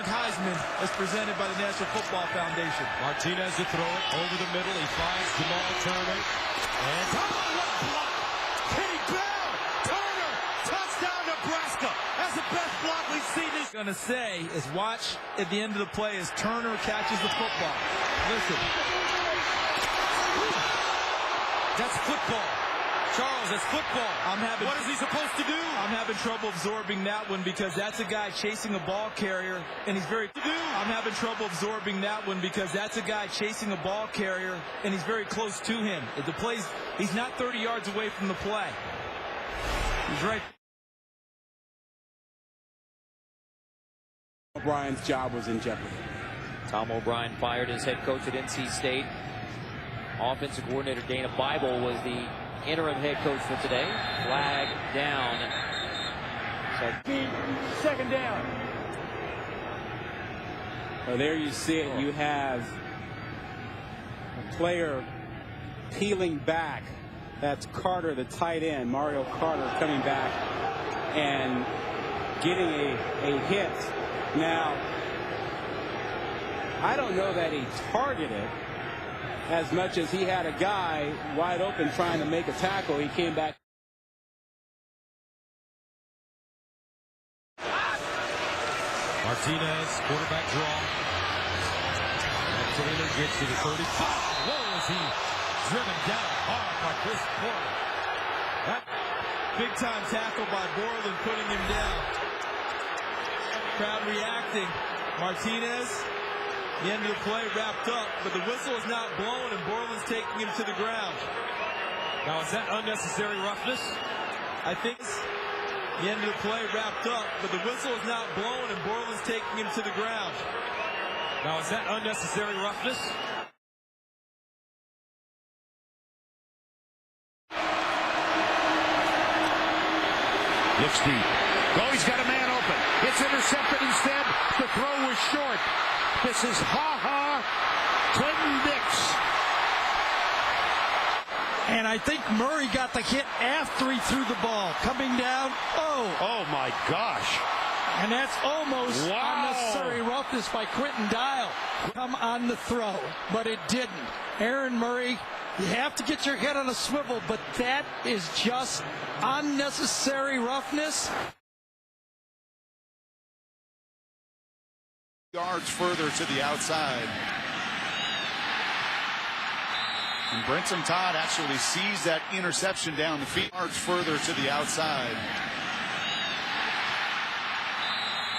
Heisman is presented by the National Football Foundation. Martinez to throw it over the middle. He finds Jamal Turner. And block. Kenny Bell. Turner. Touchdown, Nebraska. That's the best block we've seen this. Going to say is watch at the end of the play as Turner catches the football. Listen. That's football. Charles, that's football. What is he supposed to do? I'm having trouble absorbing that one because that's a guy chasing a ball carrier, and he's very. I'm having trouble absorbing that one because that's a guy chasing a ball carrier, and he's very close to him. The plays, he's not 30 yards away from the play. He's right. O'Brien's job was in jeopardy. Tom O'Brien fired as head coach at NC State. Offensive coordinator Dana Bible was the interim head coach for today. Flag down. Second down. So there you see it. You have a player peeling back. That's Carter, the tight end, Mario Carter, coming back and getting a hit. Now, I don't know that he targeted as much as he had a guy wide open trying to make a tackle. He came back. Martinez, quarterback draw. And Taylor gets to the 35. Whoa, is he driven down hard by Chris Porter. Big time tackle by Borland, putting him down. Crowd reacting. Martinez. The end of the play wrapped up, but the whistle is not blown, and Borland's taking him to the ground. Now, is that unnecessary roughness? I think the end of the play wrapped up, but the whistle is not blown, and Borland's taking him to the ground. Now, is that unnecessary roughness? Looks deep. Oh, he's got a man open. It's intercepted instead. The throw was short. This is Clinton Dix. And I think Murray got the hit after he threw the ball. Coming down. Oh my gosh. And that's almost unnecessary roughness by Quentin Dial. Come on the throw, but it didn't. Aaron Murray, you have to get your head on a swivel, but that is just unnecessary roughness. Yards further to the outside. And Brenton Todd actually sees that interception down the field. Yards further to the outside.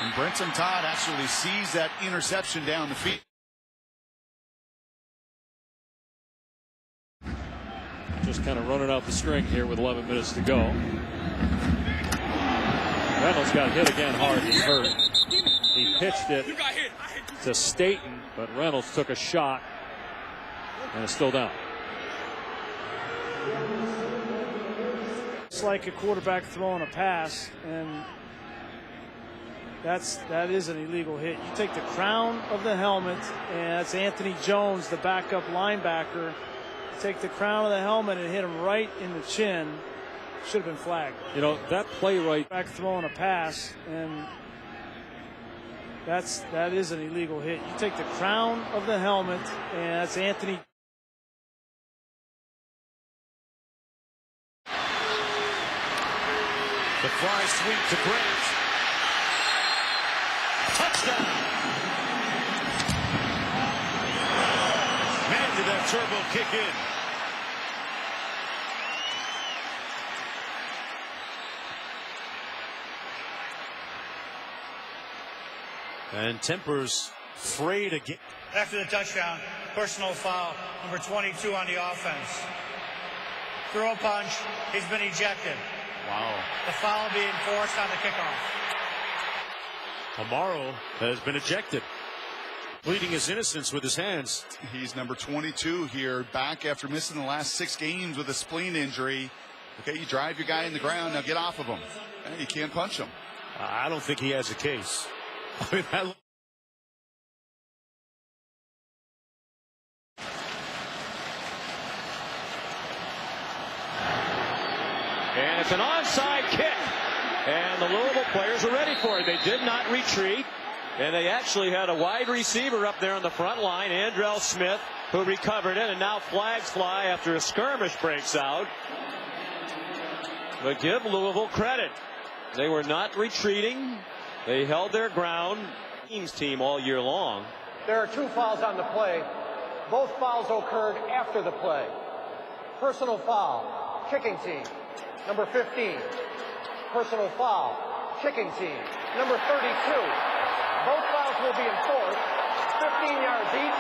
And Brenton Todd actually sees that interception down the field. Just kind of running out the string here with 11 minutes to go. Reynolds got hit again hard. He's hurt. He pitched it to Staten, but Reynolds took a shot and is still down. It's like a quarterback throwing a pass, and that is an illegal hit. You take the crown of the helmet, and that's Anthony Jones, the backup linebacker. Take the crown of the helmet and hit him right in the chin. Should have been flagged. You know, that play right back throwing a pass, and that is an illegal hit. You take the crown of the helmet, and that's Anthony. The fly sweep to Grant. Touchdown. Man, did that turbo kick in. And Tempers frayed again. After the touchdown, personal foul, number 22 on the offense. Throw punch, he's been ejected. Wow. The foul being forced on the kickoff. Amaro has been ejected, pleading his innocence with his hands. He's number 22 here, back after missing the last 6 games with a spleen injury. Okay, you drive your guy in the ground, now get off of him. Hey, you can't punch him. I don't think he has a case. I mean, And it's an onside kick. And the Louisville players are ready for it. They did not retreat. And they actually had a wide receiver up there on the front line, Andrell Smith, who recovered it, and now flags fly after a skirmish breaks out. But give Louisville credit. They were not retreating. They held their ground. Team all year long. There are 2 fouls on the play. Both fouls occurred after the play. Personal foul, kicking team, number 15. Personal foul, kicking team, number 32. Both fouls will be enforced, 15 yards each.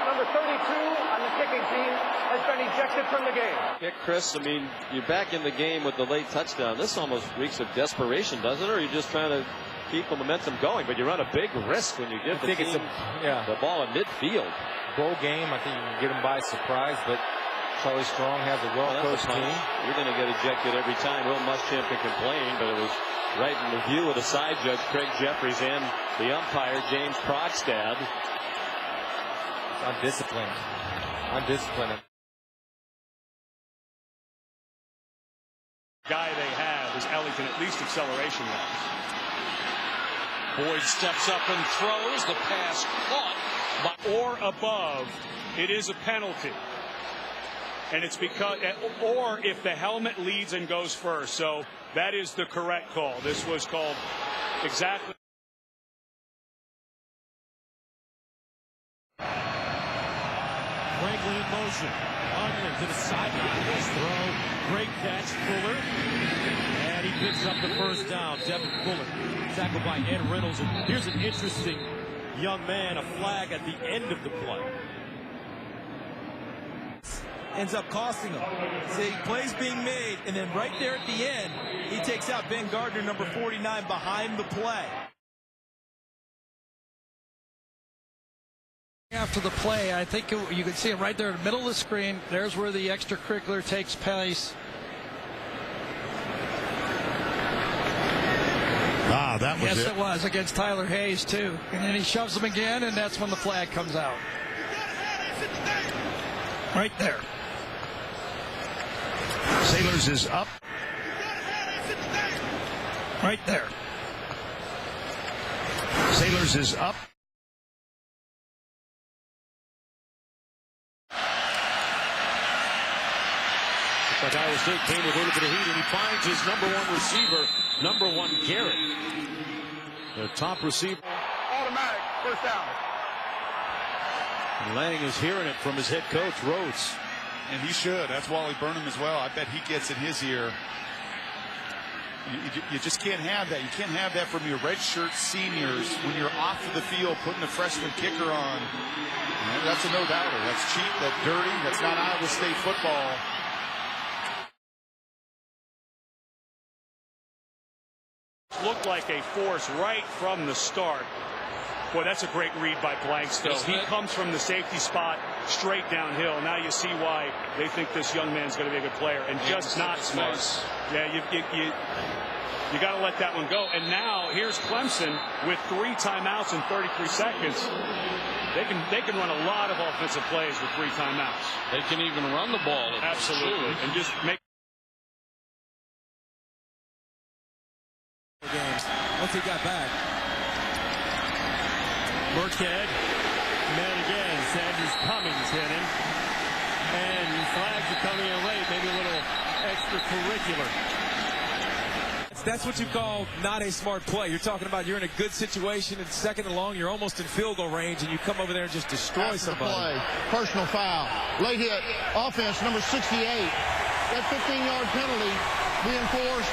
Number 32 on the kicking team has been ejected from the game. Yeah, Chris, I mean, you're back in the game with the late touchdown. This almost reeks of desperation, doesn't it? Or are you just trying to keep the momentum going? But you run a big risk when you give the team the ball in midfield. Bowl game, I think you can get them by surprise, but Charlie Strong has a well-coached team. You're going to get ejected every time. Will Muschamp can complain, but it was right in the view of the side judge, Craig Jeffries, and the umpire, James Krogstad. Undisciplined. Undisciplined. Guy they have is Ellington, at least acceleration wise. Boyd steps up and throws. The pass caught. Or above, it is a penalty. And it's because, or if the helmet leads and goes first. So that is the correct call. This was called exactly. Franklin in motion. Unlin to the sideline. Nice throw. Great catch. Fuller. And he picks up the first down. Devin Fuller. Tackled by Ed Reynolds. And here's an interesting young man. A flag at the end of the play. Ends up costing him. See, plays being made, and then right there at the end, he takes out Ben Gardner, number 49, behind the play. After the play, I think you can see him right there in the middle of the screen. There's where the extracurricular takes place. That was yes, it was against Tyler Hayes, too. And then he shoves him again, and that's when the flag comes out. Right there. Sailors is up. Right there. Sailors is up. But Iowa State came with a little bit of heat, and he finds his #1 receiver, #1 Garrett. The top receiver. Automatic, first down. And Lang is hearing it from his head coach, Rhodes. And he should. That's Wally Burnham as well. I bet he gets in his ear. You just can't have that. You can't have that from your redshirt seniors when you're off of the field putting a freshman kicker on. That's a no-doubter. That's cheap. That's dirty. That's not Iowa State football. Looked like a force right from the start. Boy, that's a great read by Blankstone. He comes from the safety spot straight downhill. Now you see why they think this young man's going to be a good player, and just not smart. Yeah, you got to let that one go. And now here's Clemson with 3 timeouts in 33 seconds. They can run a lot of offensive plays with 3 timeouts. They can even run the ball. Absolutely, and just make. Once he got back. Burkhead, man again. Sanders Cummings hit him. And flags are coming in late. Maybe a little extracurricular. That's what you call not a smart play. You're talking about you're in a good situation, and 2nd and long, you're almost in field goal range, and you come over there and just destroy somebody. Play. Personal foul. Late hit. Offense, number 68. That 15-yard penalty being forced.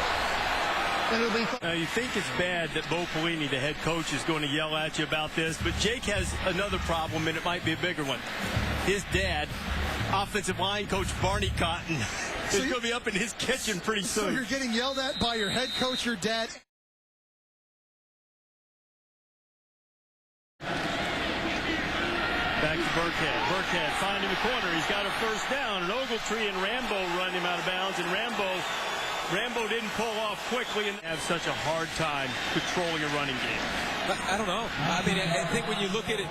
Now, you think it's bad that Bo Pelini, the head coach, is going to yell at you about this, but Jake has another problem, and it might be a bigger one. His dad, offensive line coach Barney Cotton, is going to be up in his kitchen pretty soon. So you're getting yelled at by your head coach, your dad. Back to Burkhead. Burkhead finding the corner. He's got a first down, and Ogletree and Rambo run him out of bounds, and Rambo didn't pull off quickly and have such a hard time controlling a running game. I don't know. I mean, I think when you look at it,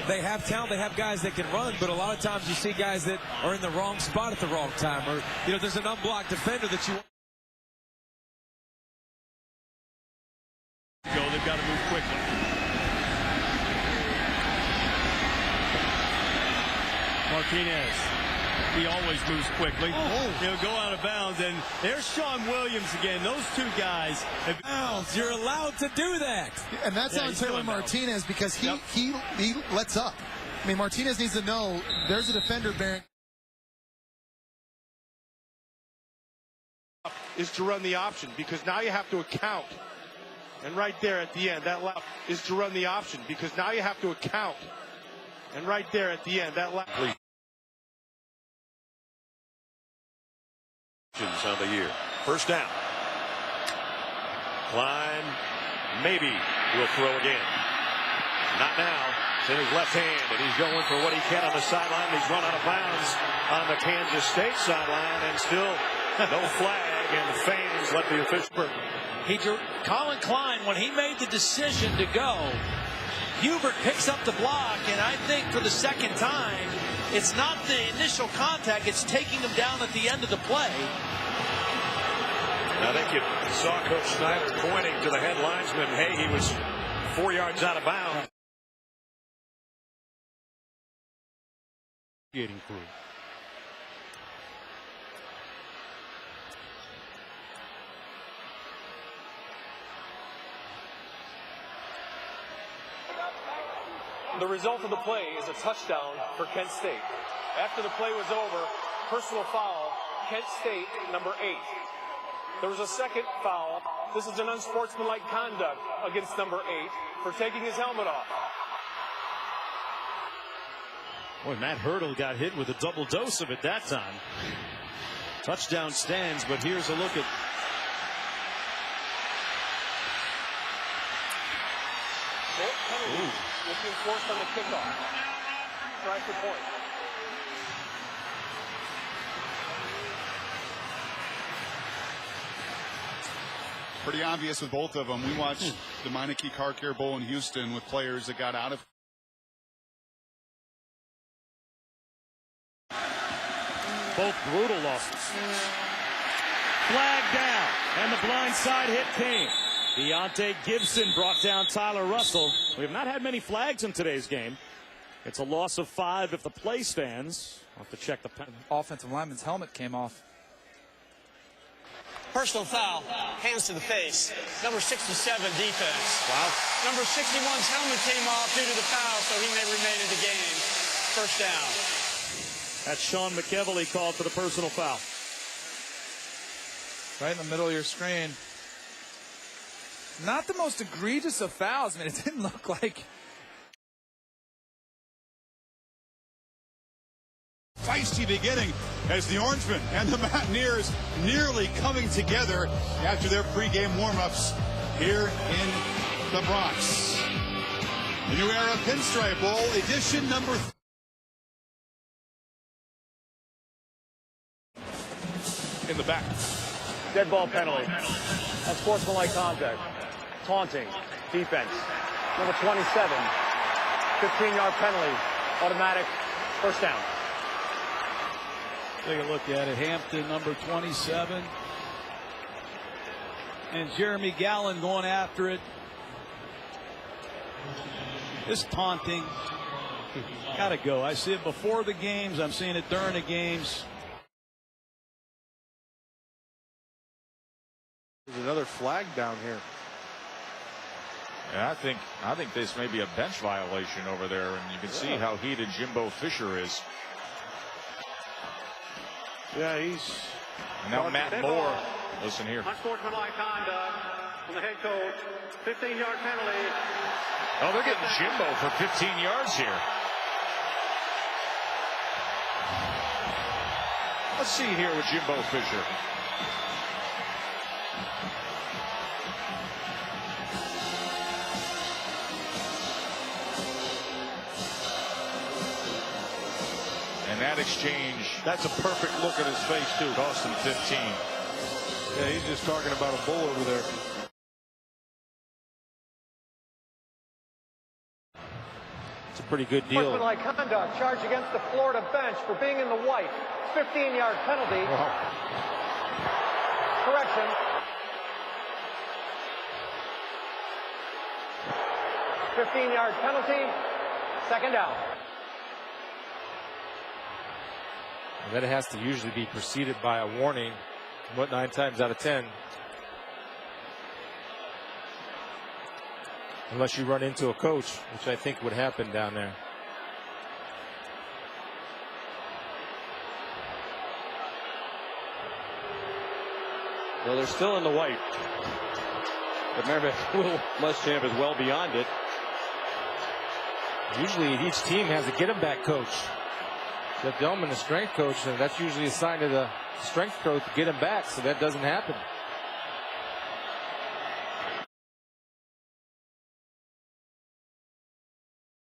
they have talent, they have guys that can run, but a lot of times you see guys that are in the wrong spot at the wrong time, or, there's an unblocked defender that you They've got to move quickly. Martinez. He always moves quickly. He'll go out of bounds, and there's Sean Williams again. Those two guys. You're allowed to do that. And that's on Taylor Martinez because he lets up. I mean, Martinez needs to know there's a defender bearing. Is to run the option because now you have to account. And right there at the end, that is to run the option because now you have to account. And right there at the end, that on the year. First down. Klein maybe will throw again. Not now. It's in his left hand, and he's going for what he can on the sideline. He's run out of bounds on the Kansas State sideline, and still no flag, and the fans let the official. Colin Klein, when he made the decision to go, Hubert picks up the block, and I think for the second time, it's not the initial contact, it's taking him down at the end of the play. I think you saw Coach Snyder pointing to the head linesman. Hey, he was 4 yards out of bounds. Getting through. The result of the play is a touchdown for Kent State. After the play was over, personal foul, Kent State, number 8. There was a second foul. This is an unsportsmanlike conduct against number 8 for taking his helmet off. Boy, Matt Hurdle got hit with a double dose of it that time. Touchdown stands, but here's a look at Penalty will be enforced on the kickoff. Try for point. Pretty obvious with both of them. We watched the Meineke Car Care Bowl in Houston with players that got out of. both brutal losses. Flag down, and the blind side hit came. Deontay Gibson brought down Tyler Russell. We have not had many flags in today's game. It's a loss of 5 if the play stands. I'll have to check the pen. Offensive lineman's helmet came off. Personal foul, hands to the face. Number 67 defense. Wow. Number 61's helmet came off due to the foul, so he may remain in the game. First down. That's Sean McEvely called for the personal foul. Right in the middle of your screen. Not the most egregious of fouls. I mean, it didn't look like. Feisty beginning as the Orangemen and the Mountaineers nearly coming together after their pregame warm-ups here in the Bronx. The New Era Pinstripe Bowl, edition number 3. In the back. Dead ball penalty. Unsportsmanlike contact. Taunting. Defense. Number 27. 15-yard penalty. Automatic first down. Take a look at it. Hampton, number 27. And Jeremy Gallen going after it. This taunting. Gotta go. I see it before the games. I'm seeing it during the games. There's another flag down here. Yeah, I think this may be a bench violation over there, and you can see how heated Jimbo Fisher is. Yeah, he's. And now Matt Moore. Listen here. Unsportsmanlike conduct from the head coach. 15-yard penalty. Oh, they're getting Jimbo for 15 yards here. Let's see here with Jimbo Fisher. And that exchange, that's a perfect look at his face, too. Cost him 15. Yeah, he's just talking about a bull over there. It's a pretty good deal. Unsportsmanlike conduct charged against the Florida bench for being in the white. 15-yard penalty. Correction. .15-yard penalty. Second down. And then it has to usually be preceded by a warning, but 9 times out of 10. Unless you run into a coach, which I think would happen down there. Well, they're still in the white. But remember, Will Muschamp is well beyond it. Usually each team has a get him back coach. Jeff Delman, the strength coach, and that's usually a sign of the strength coach to get him back, so that doesn't happen.